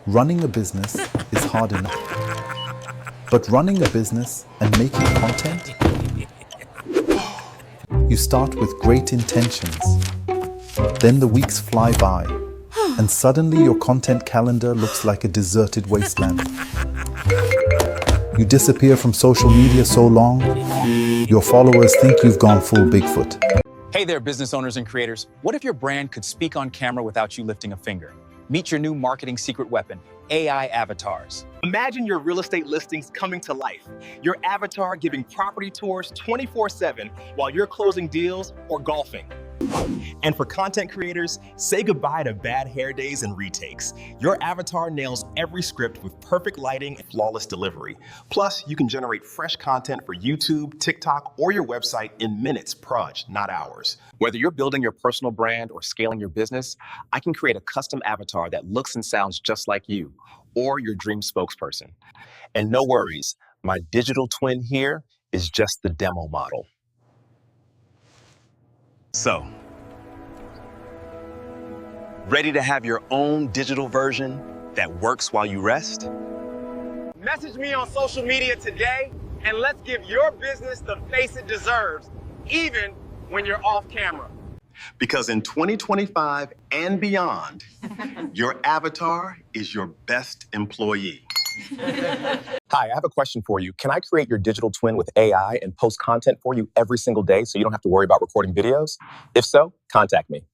Running a business is hard enough, but running a business and making content, you start with great intentions. Then the weeks fly by, and suddenly your content calendar looks like a deserted wasteland. You disappear from social media so long, your followers think you've gone full Bigfoot. Hey there, business owners and creators. What if your brand could speak on camera without you lifting a finger? Meet your new marketing secret weapon, AI avatars. Imagine your real estate listings coming to life. Your avatar giving property tours 24/7 while you're closing deals or golfing. And for content creators, say goodbye to bad hair days and retakes. Your avatar nails every script with perfect lighting and flawless delivery. Plus, you can generate fresh content for YouTube, TikTok, or your website in minutes, proj, not hours. Whether you're building your personal brand or scaling your business, I can create a custom avatar that looks and sounds just like you, or your dream spokesperson. And no worries, my digital twin here is just the demo model. So, ready to have your own digital version that works while you rest? Message me on social media today, and let's give your business the face it deserves, even when you're off camera. Because in 2025 and beyond, your avatar is your best employee. Hi, I have a question for you. Can I create your digital twin with AI and post content for you every single day so you don't have to worry about recording videos? If so, contact me.